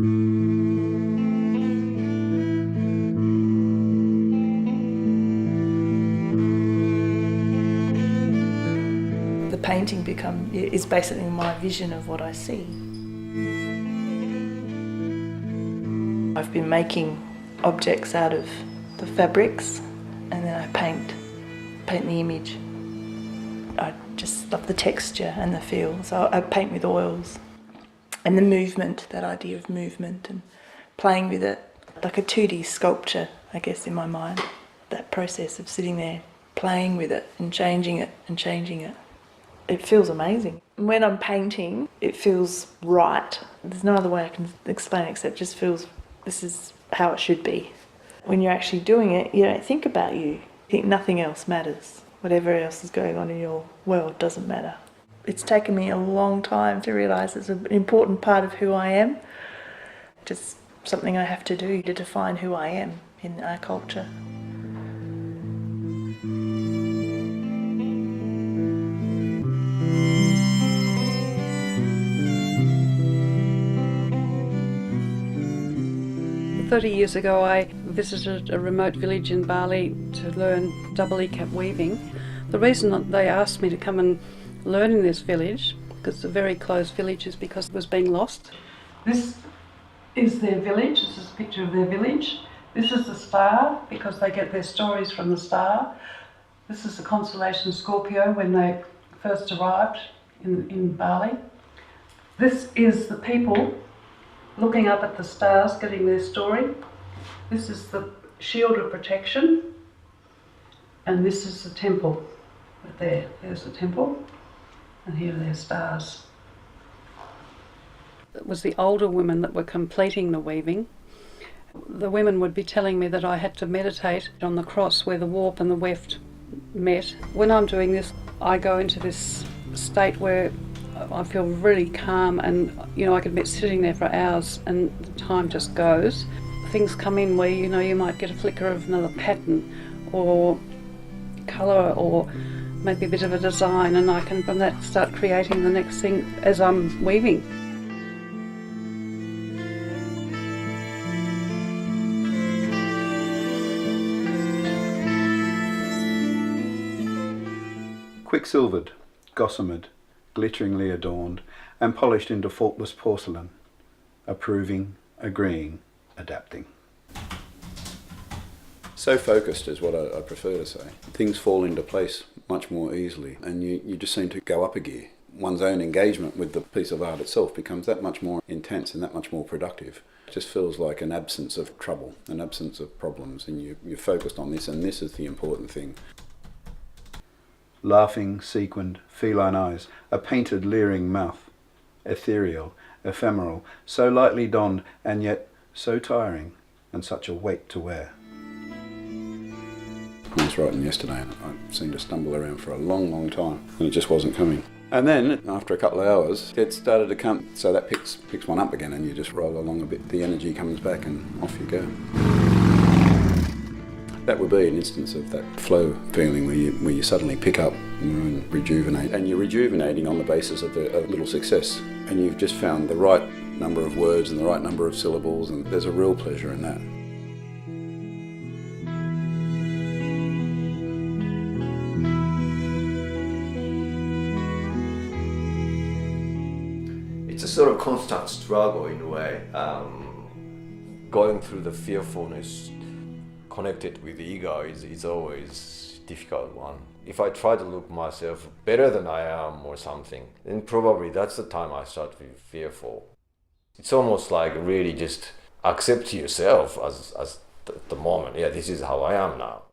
The painting is basically my vision of what I see. I've been making objects out of the fabrics, and then I paint the image. I just love the texture and the feel, so I paint with oils. And the movement, that idea of movement and playing with it, like a 2D sculpture, I guess, in my mind. That process of sitting there, playing with it and changing it and changing it. It feels amazing. When I'm painting, it feels right. There's no other way I can explain it except it just feels this is how it should be. When you're actually doing it, you don't think about you. You think nothing else matters. Whatever else is going on in your world doesn't matter. It's taken me a long time to realise it's an important part of who I am. Just something I have to do to define who I am in our culture. "30 years ago I visited a remote village in Bali to learn double E-cap weaving. The reason that they asked me to come and learn in this village, because it's a very closed village, is because it was being lost. This is their village, this is a picture of their village. This is the star, because they get their stories from the star. This is the constellation Scorpio when they first arrived in Bali. This is the people looking up at the stars, getting their story. This is the shield of protection, and this is the temple. Right there, there's the temple, and here are their stars. It was the older women that were completing the weaving. The women would be telling me that I had to meditate on the cross where the warp and the weft met. When I'm doing this, I go into this state where I feel really calm, and I could be sitting there for hours and the time just goes. Things come in where you might get a flicker of another pattern or colour or maybe a bit of a design, and I can from that start creating the next thing as I'm weaving. Quicksilvered, gossamered, glitteringly adorned, and polished into faultless porcelain, approving, agreeing, adapting. So focused is what I prefer to say. Things fall into place much more easily, and you just seem to go up a gear. One's own engagement with the piece of art itself becomes that much more intense and that much more productive. It just feels like an absence of trouble, an absence of problems, and you're focused on this, and this is the important thing. Laughing, sequined, feline eyes, a painted, leering mouth, ethereal, ephemeral, so lightly donned, and yet so tiring, and such a weight to wear. I was writing yesterday, and I seemed to stumble around for a long, long time, and it just wasn't coming. And then, after a couple of hours, it started to come, so that picks one up again, and you just roll along a bit, the energy comes back, and off you go. That would be an instance of that flow feeling where you suddenly pick up and rejuvenate. And you're rejuvenating on the basis of a little success. And you've just found the right number of words and the right number of syllables, and there's a real pleasure in that. It's a sort of constant struggle in a way, going through the fearfulness connected with the ego is always a difficult one. If I try to look myself better than I am or something, then probably that's the time I start to be fearful. It's almost like really just accept yourself as the moment. Yeah, this is how I am now.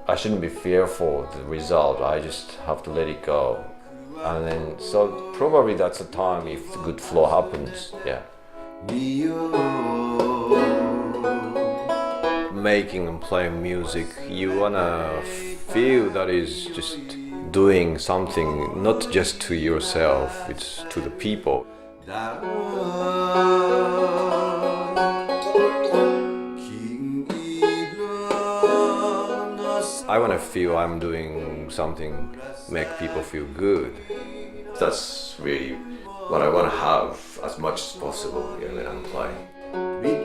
I shouldn't be fearful of the result, I just have to let it go. And then, so probably that's the time if the good flow happens, yeah. Making and playing music, you wanna feel that is just doing something not just to yourself, it's to the people. I want to feel I'm doing something, make people feel good. That's really what I want to have as much as possible when I'm playing.